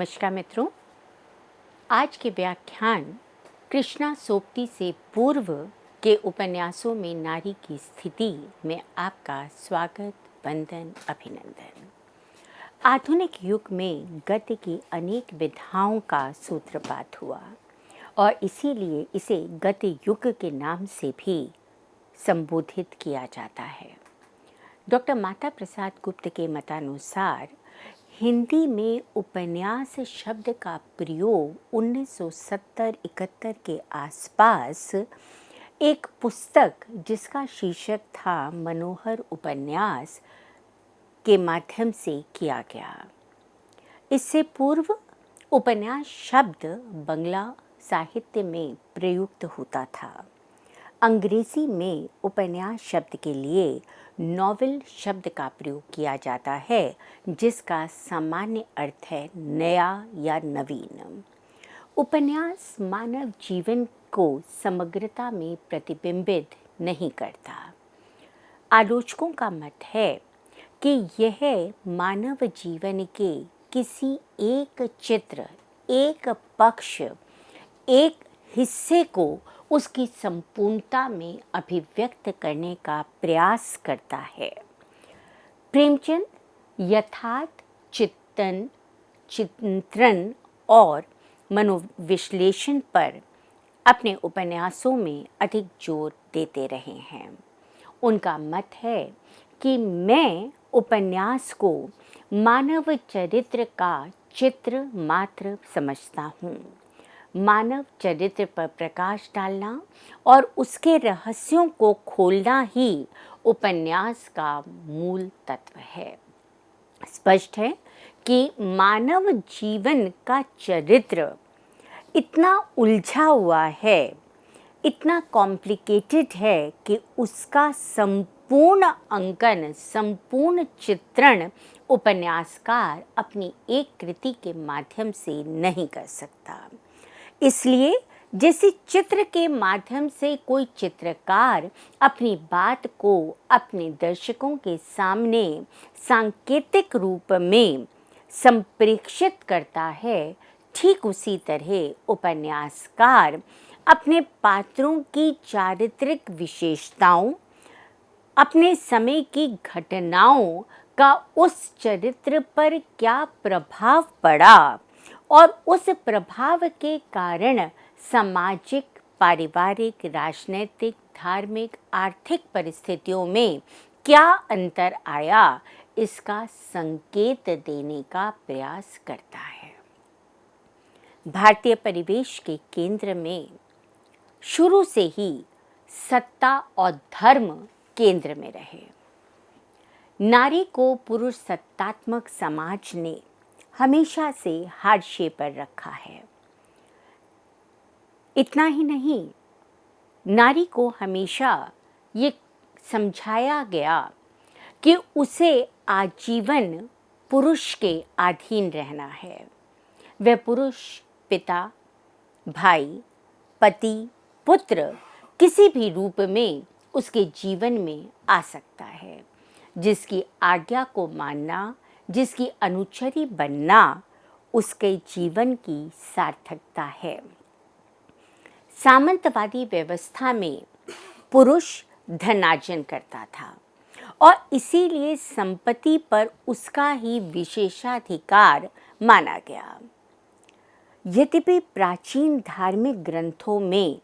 नमस्कार मित्रों, आज के व्याख्यान कृष्णा सोपती से पूर्व के उपन्यासों में नारी की स्थिति में आपका स्वागत, वंदन, अभिनंदन। आधुनिक युग में गद्य की अनेक विधाओं का सूत्रपात हुआ और इसीलिए इसे गद्य युग के नाम से भी संबोधित किया जाता है। डॉक्टर माता प्रसाद गुप्त के मतानुसार हिंदी में उपन्यास शब्द का प्रयोग 1970-71 के आसपास एक पुस्तक जिसका शीर्षक था मनोहर उपन्यास के माध्यम से किया गया। इससे पूर्व उपन्यास शब्द बंगला साहित्य में प्रयुक्त होता था। अंग्रेजी में उपन्यास शब्द के लिए नॉवेल शब्द का प्रयोग किया जाता है, जिसका सामान्य अर्थ है नया या नवीन। उपन्यास मानव जीवन को समग्रता में प्रतिबिंबित नहीं करता। आलोचकों का मत है कि यह मानव जीवन के किसी एक चित्र, एक पक्ष, एक हिस्से को उसकी संपूर्णता में अभिव्यक्त करने का प्रयास करता है। प्रेमचंद यथार्थ चिंतन और मनोविश्लेषण पर अपने उपन्यासों में अधिक जोर देते रहे हैं। उनका मत है कि मैं उपन्यास को मानव चरित्र का चित्र मात्र समझता हूँ। मानव चरित्र पर प्रकाश डालना और उसके रहस्यों को खोलना ही उपन्यास का मूल तत्व है। स्पष्ट है कि मानव जीवन का चरित्र इतना उलझा हुआ है, इतना कॉम्प्लिकेटेड है कि उसका संपूर्ण अंकन, संपूर्ण चित्रण उपन्यासकार अपनी एक कृति के माध्यम से नहीं कर सकता। इसलिए जैसे चित्र के माध्यम से कोई चित्रकार अपनी बात को अपने दर्शकों के सामने सांकेतिक रूप में संप्रेषित करता है, ठीक उसी तरह उपन्यासकार अपने पात्रों की चारित्रिक विशेषताओं, अपने समय की घटनाओं का उस चरित्र पर क्या प्रभाव पड़ा और उस प्रभाव के कारण सामाजिक, पारिवारिक, राजनीतिक, धार्मिक, आर्थिक परिस्थितियों में क्या अंतर आया, इसका संकेत देने का प्रयास करता है। भारतीय परिवेश के केंद्र में शुरू से ही सत्ता और धर्म केंद्र में रहे। नारी को पुरुष सत्तात्मक समाज ने हमेशा से हाशिए पर रखा है। इतना ही नहीं, नारी को हमेशा ये समझाया गया कि उसे आजीवन पुरुष के अधीन रहना है। वह पुरुष पिता, भाई, पति, पुत्र किसी भी रूप में उसके जीवन में आ सकता है। जिसकी आज्ञा को मानना, जिसकी अनुचरी बनना उसके जीवन की सार्थकता है। सामंतवादी व्यवस्था में पुरुष धनार्जन करता था और इसीलिए संपत्ति पर उसका ही विशेषाधिकार माना गया। यद्यपि प्राचीन धार्मिक ग्रंथों में,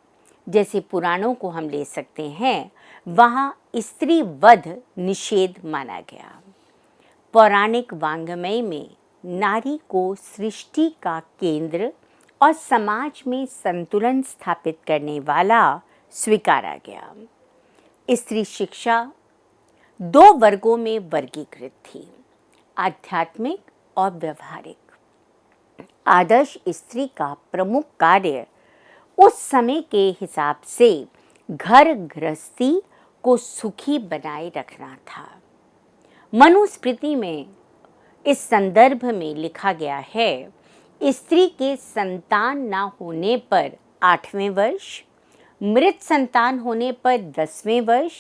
जैसे पुराणों को हम ले सकते हैं, वहाँ स्त्री वध निषेध माना गया। पौराणिक वाङ्मय में नारी को सृष्टि का केंद्र और समाज में संतुलन स्थापित करने वाला स्वीकारा गया। स्त्री शिक्षा दो वर्गों में वर्गीकृत थी, आध्यात्मिक और व्यवहारिक। आदर्श स्त्री का प्रमुख कार्य उस समय के हिसाब से घर गृहस्थी को सुखी बनाए रखना था। मनुस्मृति में इस संदर्भ में लिखा गया है, स्त्री के संतान न होने पर 8वें वर्ष, मृत संतान होने पर 10वें वर्ष,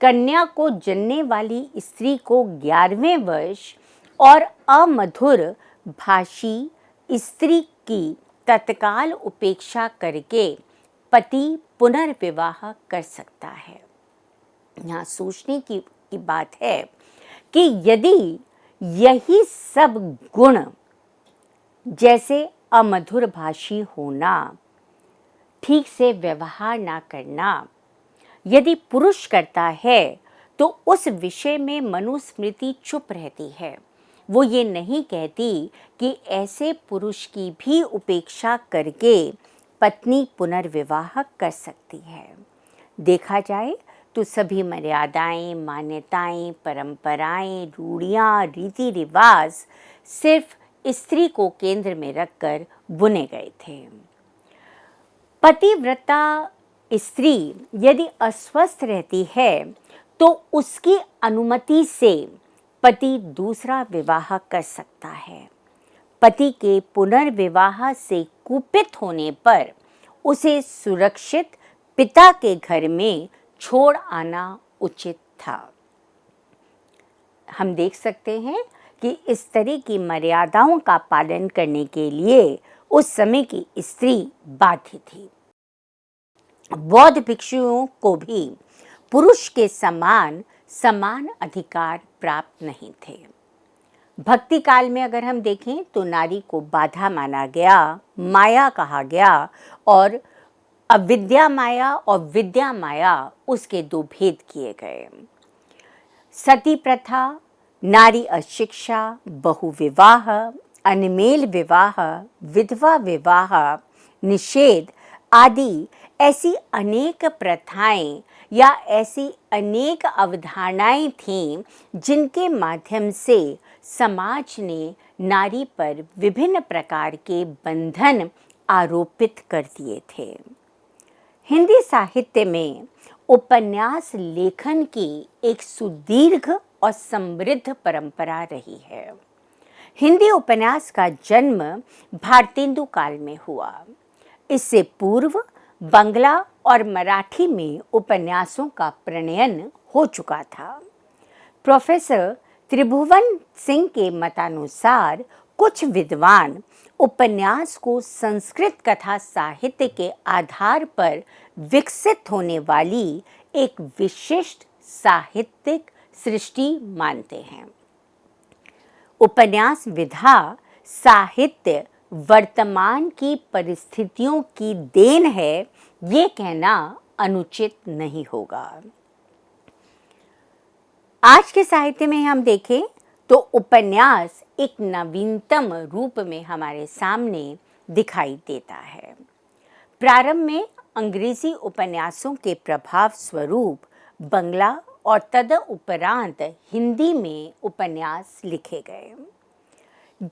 कन्या को जनने वाली स्त्री को 11वें वर्ष और अमधुर भाषी स्त्री की तत्काल उपेक्षा करके पति पुनर्विवाह कर सकता है। यहाँ सोचने की बात है कि यदि यही सब गुण, जैसे अमधुर भाषी होना, ठीक से व्यवहार ना करना, यदि पुरुष करता है तो उस विषय में मनुस्मृति चुप रहती है। वो ये नहीं कहती कि ऐसे पुरुष की भी उपेक्षा करके पत्नी पुनर्विवाह कर सकती है। देखा जाए तो सभी मर्यादाएं, मान्यताएं, परंपराएं, रूढ़ियां, रीति रिवाज सिर्फ स्त्री को केंद्र में रखकर बुने गए थे। पतिव्रता स्त्री यदि अस्वस्थ रहती है तो उसकी अनुमति से पति दूसरा विवाह कर सकता है। पति के पुनर्विवाह से कुपित होने पर उसे सुरक्षित पिता के घर में छोड़ आना उचित था। हम देख सकते हैं कि इस तरह की मर्यादाओं का पालन करने के लिए उस समय की स्त्री बाध्य थी। बौद्ध भिक्षुओं को भी पुरुष के समान अधिकार प्राप्त नहीं थे। भक्ति काल में अगर हम देखें तो नारी को बाधा माना गया, माया कहा गया, और अविद्या माया और विद्या माया उसके दो भेद किए गए। सती प्रथा, नारी अशिक्षा, बहुविवाह, अनमेल विवाह, विधवा विवाह निषेध आदि ऐसी अनेक प्रथाएं या ऐसी अनेक अवधारणाएं थीं जिनके माध्यम से समाज ने नारी पर विभिन्न प्रकार के बंधन आरोपित कर दिए थे। हिंदी साहित्य में उपन्यास लेखन की एक सुदीर्घ और समृद्ध परंपरा रही है। हिंदी उपन्यास का जन्म भारतेंदु काल में हुआ। इससे पूर्व बंगला और मराठी में उपन्यासों का प्रणयन हो चुका था। प्रोफेसर त्रिभुवन सिंह के मतानुसार कुछ विद्वान उपन्यास को संस्कृत कथा साहित्य के आधार पर विकसित होने वाली एक विशिष्ट साहित्यिक सृष्टि मानते हैं। उपन्यास विधा साहित्य वर्तमान की परिस्थितियों की देन है, ये कहना अनुचित नहीं होगा। आज के साहित्य में हम देखें तो उपन्यास एक नवीनतम रूप में हमारे सामने दिखाई देता है। प्रारंभ में अंग्रेजी उपन्यासों के प्रभाव स्वरूप बंगला और तदुपरांत हिंदी में उपन्यास लिखे गए।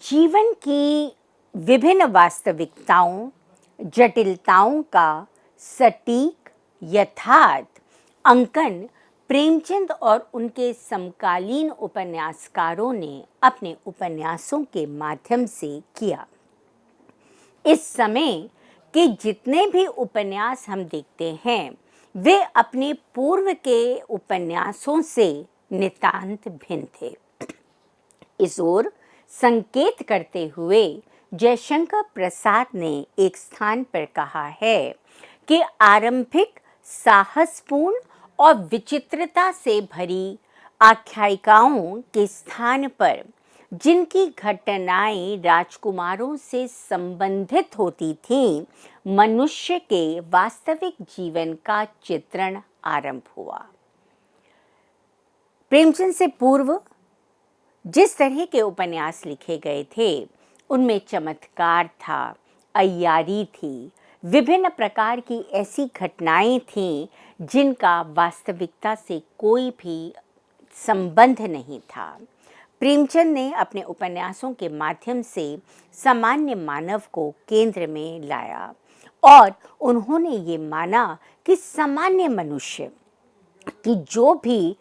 जीवन की विभिन्न वास्तविकताओं, जटिलताओं का सटीक यथार्थ अंकन प्रेमचंद और उनके समकालीन उपन्यासकारों ने अपने उपन्यासों के माध्यम से किया। इस समय के जितने भी उपन्यास हम देखते हैं वे अपने पूर्व के उपन्यासों से नितांत भिन्न थे। इस ओर संकेत करते हुए जयशंकर प्रसाद ने एक स्थान पर कहा है कि आरंभिक साहसपूर्ण और विचित्रता से भरी आख्यायिकाओं के स्थान पर जिनकी घटनाएं राजकुमारों से संबंधित होती थीं, मनुष्य के वास्तविक जीवन का चित्रण आरंभ हुआ। प्रेमचंद से पूर्व जिस तरह के उपन्यास लिखे गए थे उनमें चमत्कार था, अय्यारी थी, विभिन्न प्रकार की ऐसी घटनाएं थीं जिनका वास्तविकता से कोई भी संबंध नहीं था। प्रेमचंद ने अपने उपन्यासों के माध्यम से सामान्य मानव को केंद्र में लाया और उन्होंने ये माना कि सामान्य मनुष्य की जो भी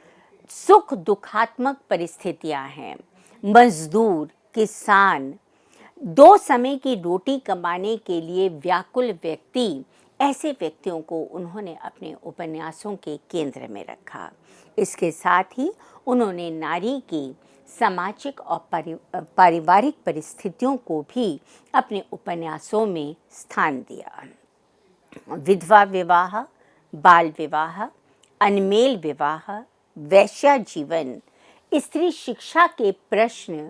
सुख दुखात्मक परिस्थितियां हैं, मजदूर, किसान, दो समय की रोटी कमाने के लिए व्याकुल व्यक्ति, ऐसे व्यक्तियों को उन्होंने अपने उपन्यासों के केंद्र में रखा। इसके साथ ही उन्होंने नारी की सामाजिक और पारिवारिक परिस्थितियों को भी अपने उपन्यासों में स्थान दिया। विधवा विवाह, बाल विवाह, अनमेल विवाह, वैश्या जीवन, स्त्री शिक्षा के प्रश्न,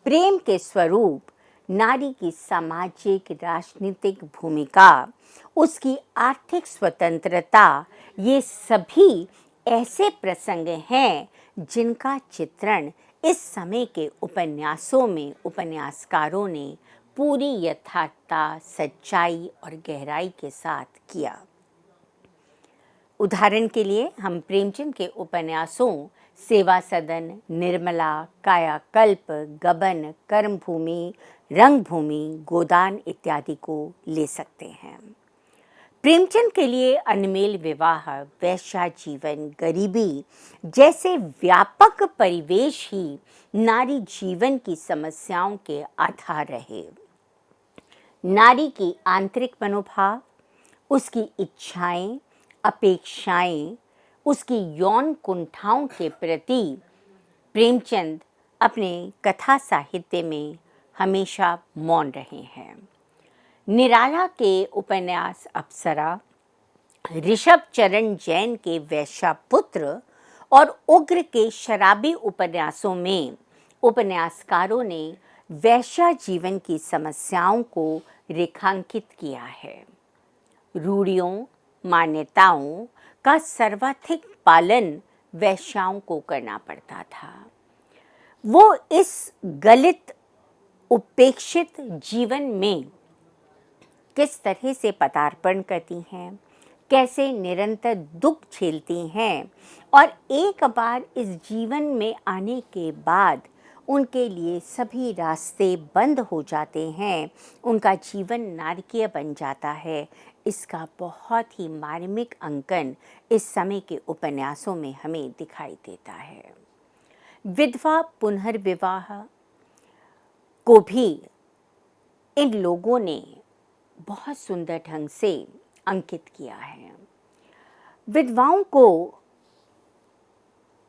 प्रेम के स्वरूप, नारी की सामाजिक राजनीतिक भूमिका, उसकी आर्थिक स्वतंत्रता, ये सभी ऐसे प्रसंग हैं जिनका चित्रण इस समय के उपन्यासों में उपन्यासकारों ने पूरी यथार्थता, सच्चाई और गहराई के साथ किया। उदाहरण के लिए हम प्रेमचंद के उपन्यासों सेवा सदन, निर्मला, कायाकल्प, गबन, कर्मभूमि, रंगभूमि, गोदान इत्यादि को ले सकते हैं। प्रेमचंद के लिए अनमेल विवाह, वैश्या जीवन, गरीबी जैसे व्यापक परिवेश ही नारी जीवन की समस्याओं के आधार रहे। नारी की आंतरिक मनोभाव, उसकी इच्छाएं, अपेक्षाएं, उसकी यौन कुंठाओं के प्रति प्रेमचंद अपने कथा साहित्य में हमेशा मौन रहे हैं। निराला के उपन्यास अप्सरा, ऋषभ चरण जैन के वैश्यापुत्र और उग्र के शराबी उपन्यासों में उपन्यासकारों ने वैश्या जीवन की समस्याओं को रेखांकित किया है। रूढ़ियों, मान्यताओं का सर्वाधिक पालन वैश्याओं को करना पड़ता था। वो इस गलित, उपेक्षित जीवन में किस तरह से पदार्पण करती हैं, कैसे निरंतर दुख झेलती हैं और एक बार इस जीवन में आने के बाद उनके लिए सभी रास्ते बंद हो जाते हैं, उनका जीवन नारकीय बन जाता है, इसका बहुत ही मार्मिक अंकन इस समय के उपन्यासों में हमें दिखाई देता है। विधवा पुनर्विवाह को भी इन लोगों ने बहुत सुंदर ढंग से अंकित किया है। विधवाओं को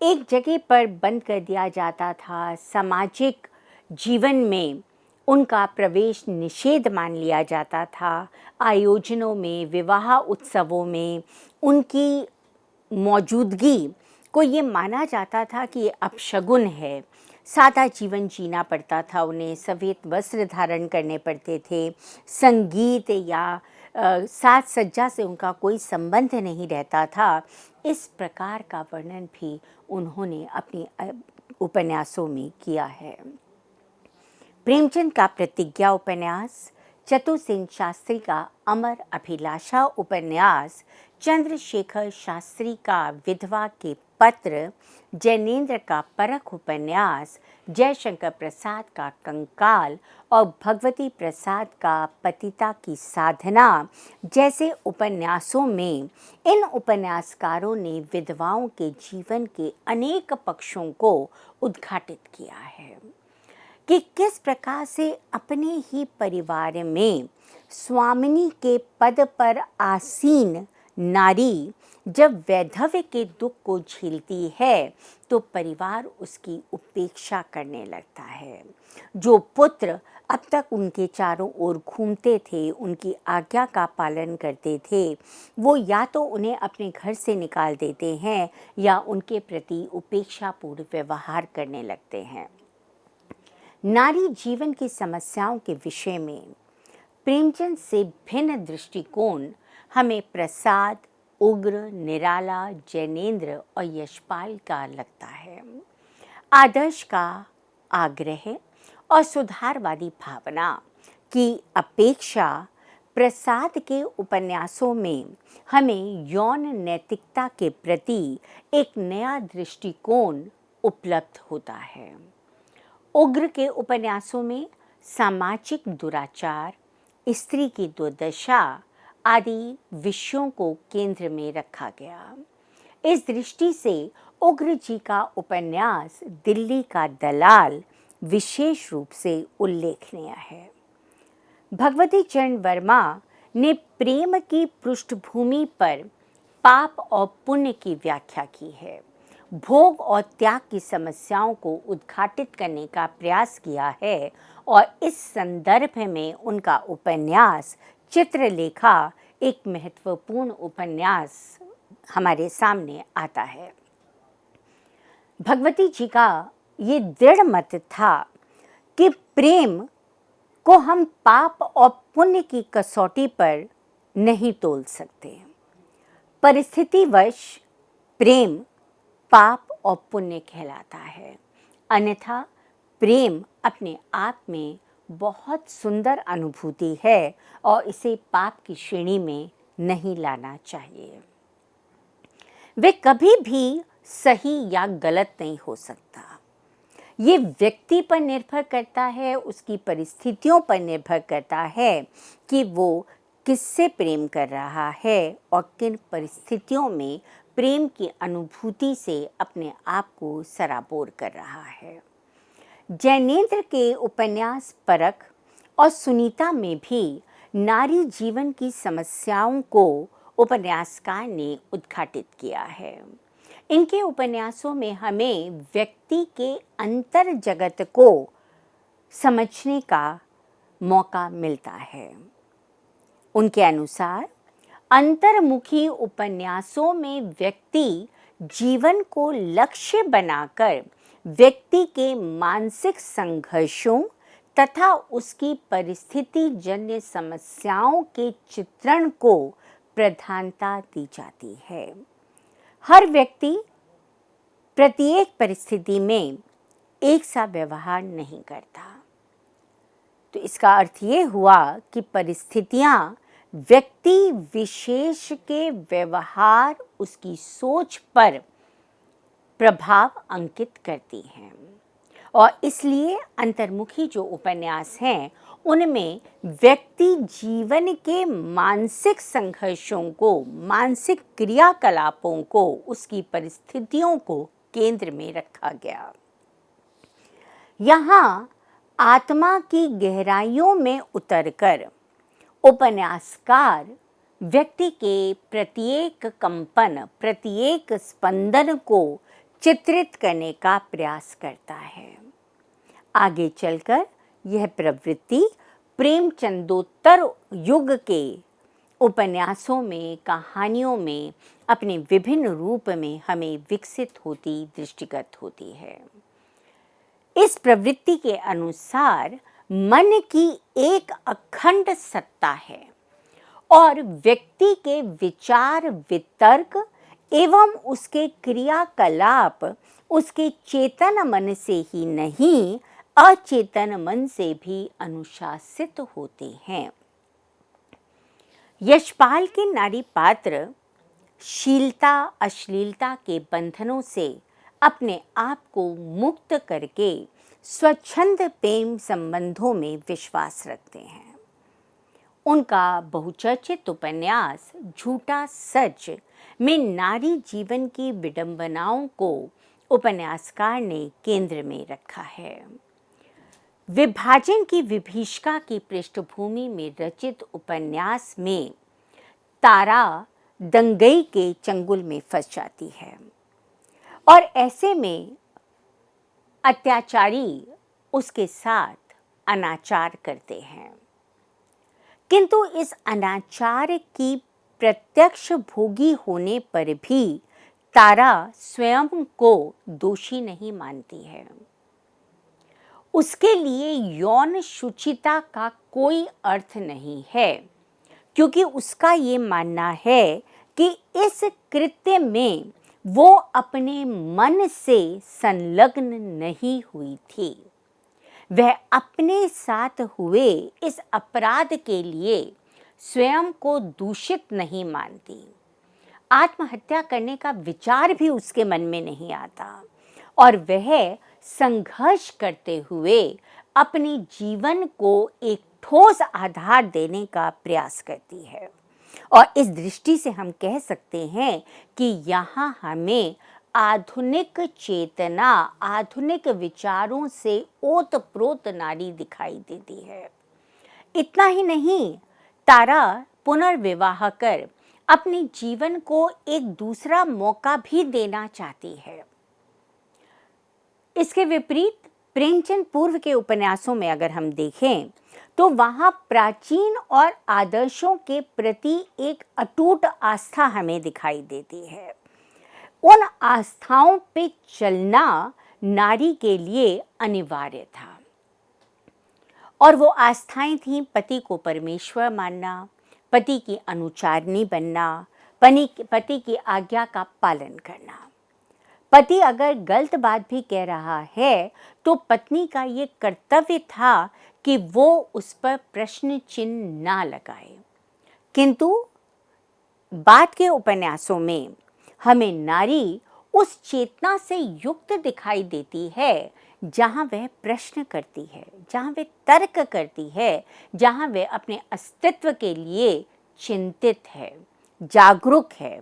एक जगह पर बंद कर दिया जाता था, सामाजिक जीवन में उनका प्रवेश निषेध मान लिया जाता था। आयोजनों में, विवाह उत्सवों में उनकी मौजूदगी को ये माना जाता था कि ये अपशगुन है। सादा जीवन जीना पड़ता था उन्हें, सफ़ेद वस्त्र धारण करने पड़ते थे, संगीत या साज सज्जा से उनका कोई संबंध नहीं रहता था। इस प्रकार का वर्णन भी उन्होंने अपने उपन्यासों में किया है। प्रेमचंद का प्रतिज्ञा उपन्यास, चतुरसेन शास्त्री का अमर अभिलाषा उपन्यास, चंद्रशेखर शास्त्री का विधवा के पत्र, जैनेन्द्र का परख उपन्यास, जयशंकर प्रसाद का कंकाल और भगवती प्रसाद का पतिता की साधना जैसे उपन्यासों में इन उपन्यासकारों ने विधवाओं के जीवन के अनेक पक्षों को उद्घाटित किया है कि किस प्रकार से अपने ही परिवार में स्वामिनी के पद पर आसीन नारी जब वैधव्य के दुख को झेलती है तो परिवार उसकी उपेक्षा करने लगता है। जो पुत्र अब तक उनके चारों ओर घूमते थे, उनकी आज्ञा का पालन करते थे, वो या तो उन्हें अपने घर से निकाल देते हैं या उनके प्रति उपेक्षापूर्ण व्यवहार करने लगते हैं। नारी जीवन की समस्याओं के विषय में प्रेमचंद से भिन्न दृष्टिकोण हमें प्रसाद, उग्र, निराला, जैनेन्द्र और यशपाल का लगता है। आदर्श का आग्रह और सुधारवादी भावना की अपेक्षा प्रसाद के उपन्यासों में हमें यौन नैतिकता के प्रति एक नया दृष्टिकोण उपलब्ध होता है। उग्र के उपन्यासों में सामाजिक दुराचार, स्त्री की दुर्दशा आदि विषयों को केंद्र में रखा गया। इस दृष्टि से उग्र जी का उपन्यास दिल्ली का दलाल विशेष रूप से उल्लेखनीय है। भगवती चरण वर्मा ने प्रेम की पृष्ठभूमि पर पाप और पुण्य की व्याख्या की है। भोग और त्याग की समस्याओं को उद्घाटित करने का प्रयास किया है और इस संदर्भ में उनका उपन्यास चित्रलेखा एक महत्वपूर्ण उपन्यास हमारे सामने आता है। भगवती जी का ये दृढ़ मत था कि प्रेम को हम पाप और पुण्य की कसौटी पर नहीं तोल सकते। परिस्थितिवश प्रेम पाप और पुण्य कहलाता है, अन्यथा प्रेम अपने आप में बहुत सुंदर अनुभूति है और इसे पाप की श्रेणी में नहीं लाना चाहिए। वे कभी भी सही या गलत नहीं हो सकता। ये व्यक्ति पर निर्भर करता है, उसकी परिस्थितियों पर निर्भर करता है कि वो किससे प्रेम कर रहा है और किन परिस्थितियों में प्रेम की अनुभूति से अपने आप को सराबोर कर रहा है। जैनेंद्र के उपन्यास परख और सुनीता में भी नारी जीवन की समस्याओं को उपन्यासकार ने उद्घाटित किया है। इनके उपन्यासों में हमें व्यक्ति के अंतर जगत को समझने का मौका मिलता है। उनके अनुसार अंतर्मुखी उपन्यासों में व्यक्ति जीवन को लक्ष्य बनाकर व्यक्ति के मानसिक संघर्षों तथा उसकी परिस्थिति जन्य समस्याओं के चित्रण को प्रधानता दी जाती है। हर व्यक्ति प्रत्येक परिस्थिति में एक सा व्यवहार नहीं करता। तो इसका अर्थ ये हुआ कि परिस्थितियां व्यक्ति विशेष के व्यवहार, उसकी सोच पर प्रभाव अंकित करती हैं और इसलिए अंतर्मुखी जो उपन्यास हैं उनमें व्यक्ति जीवन के मानसिक संघर्षों को, मानसिक क्रियाकलापों को, उसकी परिस्थितियों को केंद्र में रखा गया। यहाँ आत्मा की गहराइयों में उतरकर उपन्यासकार व्यक्ति के प्रत्येक कंपन, प्रत्येक स्पंदन को चित्रित करने का प्रयास करता है। आगे चलकर यह प्रवृत्ति प्रेमचंदोत्तर युग के उपन्यासों में, कहानियों में अपने विभिन्न रूप में हमें विकसित होती दृष्टिगत होती है। इस प्रवृत्ति के अनुसार मन की एक अखंड सत्ता है और व्यक्ति के विचार, वितर्क एवं उसके क्रियाकलाप उसके चेतन मन से ही नहीं, अचेतन मन से भी अनुशासित होते हैं। यशपाल के नारी पात्र शीलता, अश्लीलता के बंधनों से अपने आप को मुक्त करके स्वच्छंद प्रेम संबंधों में विश्वास रखते हैं। उनका बहुचर्चित उपन्यास झूठा सच में नारी जीवन की विडंबनाओं को उपन्यासकार ने केंद्र में रखा है। विभाजन की विभीषिका की पृष्ठभूमि में रचित उपन्यास में तारा दंगई के चंगुल में फंस जाती है और ऐसे में अत्याचारी उसके साथ अनाचार करते हैं, किंतु इस अनाचार की प्रत्यक्ष भोगी होने पर भी तारा स्वयं को दोषी नहीं मानती है। उसके लिए यौन शुचिता का कोई अर्थ नहीं है, क्योंकि उसका ये मानना है कि इस कृत्य में वो अपने मन से संलग्न नहीं हुई थी। वह अपने साथ हुए इस अपराध के लिए स्वयं को दूषित नहीं मानती। आत्महत्या करने का विचार भी उसके मन में नहीं आता और वह संघर्ष करते हुए अपने जीवन को एक ठोस आधार देने का प्रयास करती है। और इस दृष्टि से हम कह सकते हैं कि यहाँ हमें आधुनिक चेतना, आधुनिक विचारों से ओतप्रोत नारी दिखाई देती है। इतना ही नहीं, तारा पुनर्विवाह कर अपने जीवन को एक दूसरा मौका भी देना चाहती है। इसके विपरीत प्रेमचंद पूर्व के उपन्यासों में अगर हम देखें तो वहाँ प्राचीन और आदर्शों के प्रति एक अटूट आस्था हमें दिखाई देती है। उन आस्थाओं पे चलना नारी के लिए अनिवार्य था और वो आस्थाएं थीं पति को परमेश्वर मानना, पति की अनुचारिणी बनना, पति की आज्ञा का पालन करना। पति अगर गलत बात भी कह रहा है तो पत्नी का ये कर्तव्य था कि वो उस पर प्रश्न चिन्ह ना लगाए। किंतु बाद के उपन्यासों में हमें नारी उस चेतना से युक्त दिखाई देती है जहाँ वह प्रश्न करती है, जहाँ वह तर्क करती है, जहाँ वह अपने अस्तित्व के लिए चिंतित है, जागरूक है।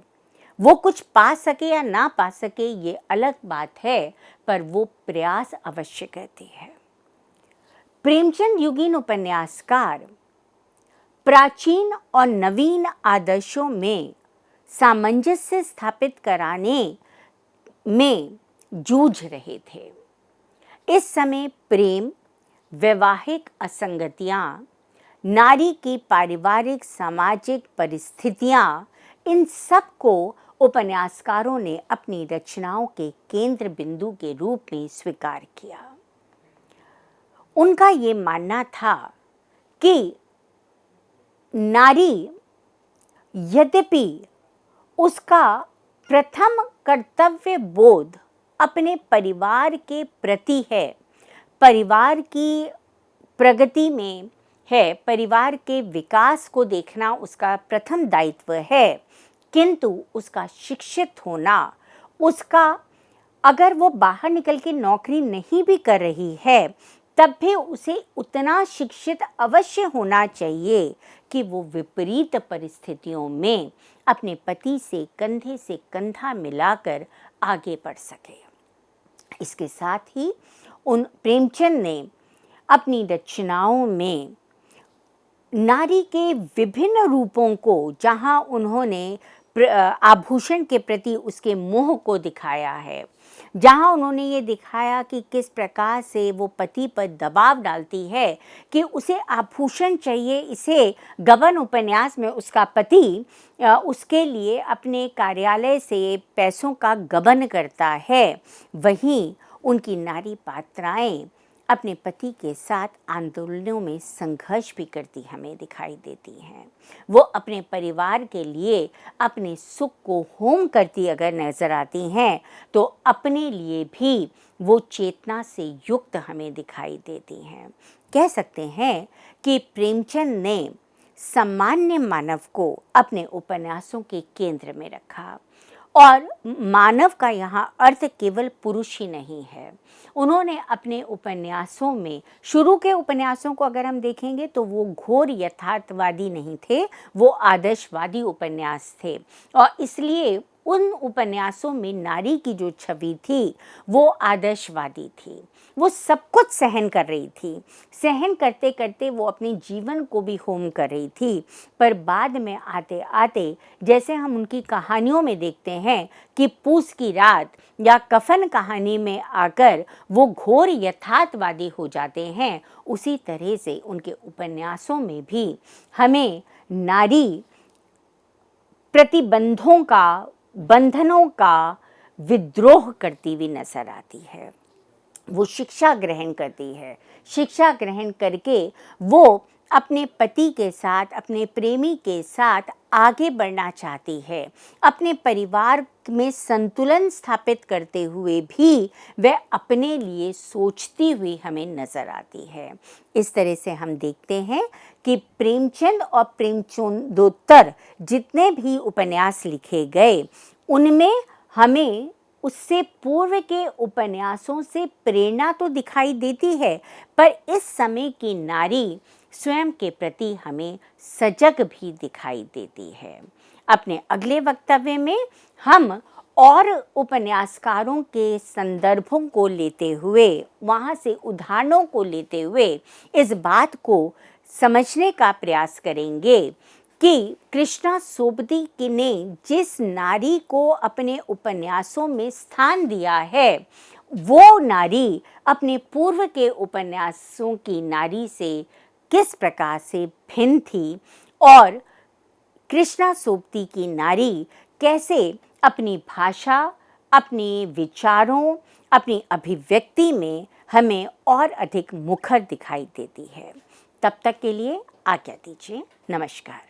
वो कुछ पा सके या ना पा सके ये अलग बात है, पर वो प्रयास अवश्य करती है। प्रेमचंद युगीन उपन्यासकार प्राचीन और नवीन आदर्शों में सामंजस्य स्थापित कराने में जूझ रहे थे। इस समय प्रेम, वैवाहिक असंगतियां, नारी की पारिवारिक सामाजिक परिस्थितियां, इन सब को उपन्यासकारों ने अपनी रचनाओं के केंद्र बिंदु के रूप में स्वीकार किया। उनका ये मानना था कि नारी यद्यपि उसका प्रथम कर्तव्य बोध अपने परिवार के प्रति है, परिवार की प्रगति में है, परिवार के विकास को देखना उसका प्रथम दायित्व है, किंतु उसका शिक्षित होना, उसका अगर वो बाहर निकल के नौकरी नहीं भी कर रही है तब भी उसे उतना शिक्षित अवश्य होना चाहिए कि वो विपरीत परिस्थितियों में अपने पति से कंधा मिलाकर आगे बढ़ सके। इसके साथ ही उन प्रेमचंद ने अपनी रचनाओं में नारी के विभिन्न रूपों को, जहाँ उन्होंने आभूषण के प्रति उसके मोह को दिखाया है, जहाँ उन्होंने ये दिखाया कि किस प्रकार से वो पति पर दबाव डालती है कि उसे आभूषण चाहिए, इसे गबन उपन्यास में उसका पति उसके लिए अपने कार्यालय से पैसों का गबन करता है, वहीं उनकी नारी पात्राएं अपने पति के साथ आंदोलनों में संघर्ष भी करती हमें दिखाई देती हैं। वो अपने परिवार के लिए अपने सुख को होम करती अगर नज़र आती हैं तो अपने लिए भी वो चेतना से युक्त हमें दिखाई देती हैं। कह सकते हैं कि प्रेमचंद ने सामान्य मानव को अपने उपन्यासों के केंद्र में रखा और मानव का यहाँ अर्थ केवल पुरुष ही नहीं है। उन्होंने अपने उपन्यासों में, शुरू के उपन्यासों को अगर हम देखेंगे तो वो घोर यथार्थवादी नहीं थे, वो आदर्शवादी उपन्यास थे और इसलिए उन उपन्यासों में नारी की जो छवि थी वो आदर्शवादी थी। वो सब कुछ सहन कर रही थी, सहन करते करते वो अपने जीवन को भी होम कर रही थी, पर बाद में आते आते जैसे हम उनकी कहानियों में देखते हैं कि पूस की रात या कफन कहानी में आकर वो घोर यथार्थवादी हो जाते हैं, उसी तरह से उनके उपन्यासों में भी हमें नारी प्रतिबंधों का, बंधनों का विद्रोह करती हुई नजर आती है। वो शिक्षा ग्रहण करती है, शिक्षा ग्रहण करके वो अपने पति के साथ, अपने प्रेमी के साथ आगे बढ़ना चाहती है, अपने परिवार में संतुलन स्थापित करते हुए भी वह अपने लिए सोचती हुई हमें नज़र आती है। इस तरह से हम देखते हैं कि प्रेमचंद और प्रेमचंदोत्तर जितने भी उपन्यास लिखे गए उनमें हमें उससे पूर्व के उपन्यासों से प्रेरणा तो दिखाई देती है, पर इस समय की नारी स्वयं के प्रति हमें सजग भी दिखाई देती है। अपने अगले वक्तव्य में हम और उपन्यासकारों के संदर्भों को लेते हुए, वहाँ से उदाहरणों को लेते हुए इस बात को समझने का प्रयास करेंगे कि कृष्णा सोबती ने जिस नारी को अपने उपन्यासों में स्थान दिया है वो नारी अपने पूर्व के उपन्यासों की नारी से किस प्रकार से भिन्न थी और कृष्णा सोबती की नारी कैसे अपनी भाषा, अपने विचारों, अपनी अभिव्यक्ति में हमें और अधिक मुखर दिखाई देती है। तब तक के लिए आज्ञा दीजिए। नमस्कार।